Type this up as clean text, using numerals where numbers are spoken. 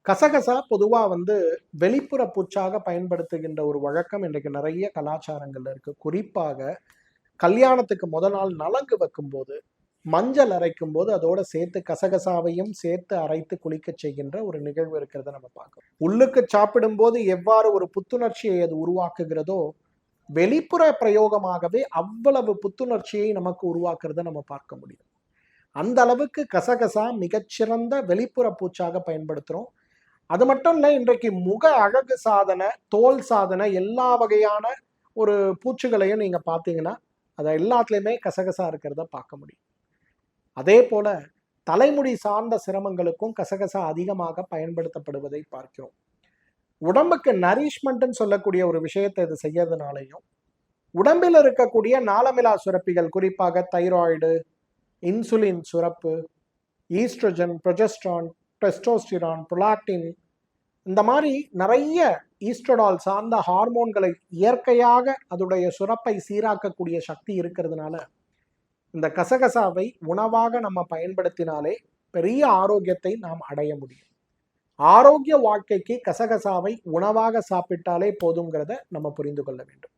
கசகசா பொதுவா வெளிப்புற பூச்சாக பயன்படுத்துகின்ற ஒரு வழக்கம் இன்றைக்கு நிறைய கலாச்சாரங்கள்ல இருக்கு. குறிப்பாக கல்யாணத்துக்கு முதல் நாள் நலங்கு வைக்கும்போது, மஞ்சள் அரைக்கும் போது அதோட சேர்த்து கசகசாவையும் சேர்த்து அரைத்து குளிக்கச் செய்கின்ற ஒரு நிகழ்வு இருக்கிறத நம்ம பார்க்கிறோம். உள்ளுக்கு சாப்பிடும்போது எவ்வாறு ஒரு புத்துணர்ச்சியை அது உருவாக்குகிறதோ, வெளிப்புற பிரயோகமாகவே அவ்வளவு புத்துணர்ச்சியை நமக்கு உருவாக்குறத நம்ம பார்க்க முடியும். அந்த அளவுக்கு கசகசா மிகச்சிறந்த வெளிப்புற பூச்சாக பயன்படுத்துறோம். அது மட்டும் இல்ல, இன்றைக்கு முக அழகு சாதனை, தோல் சாதனை எல்லா வகையான ஒரு பூச்சுகளையும் நீங்க பார்த்தீங்கன்னா, அது எல்லாத்துலயுமே கசகசா இருக்கிறத பார்க்க முடியும். அதே போல தலைமுடி சார்ந்த சிரமங்களுக்கும் கசகசா அதிகமாக பயன்படுத்தப்படுவதை பார்க்கிறோம். உடம்புக்கு நரிஷ்மெண்ட்னு சொல்லக்கூடிய ஒரு விஷயத்தை இது செய்யறதுனாலையும், உடம்பில் இருக்கக்கூடிய நாளமிலா சுரப்பிகள் குறிப்பாக தைராய்டு, இன்சுலின் சுரப்பு, ஈஸ்ட்ரோஜன், ப்ரொஜெஸ்ட்ரான், டெஸ்டோஸ்டிரான், புரோலாக்டின் இந்த மாதிரி நிறைய ஈஸ்ட்ரடால் சார்ந்த ஹார்மோன்களை இயற்கையாக அதோடைய சுரப்பை சீராக்கக்கூடிய சக்தி இருக்கிறதுனால இந்த கசகசாவை உணவாக நம்ம பயன்படுத்தினாலே பெரிய ஆரோக்கியத்தை நாம் அடைய முடியும். ஆரோக்கிய வாழ்க்கைக்கு கசகசாவை உணவாக சாப்பிட்டாலே போதுங்கிறத நம்ம புரிந்து கொள்ள வேண்டும்.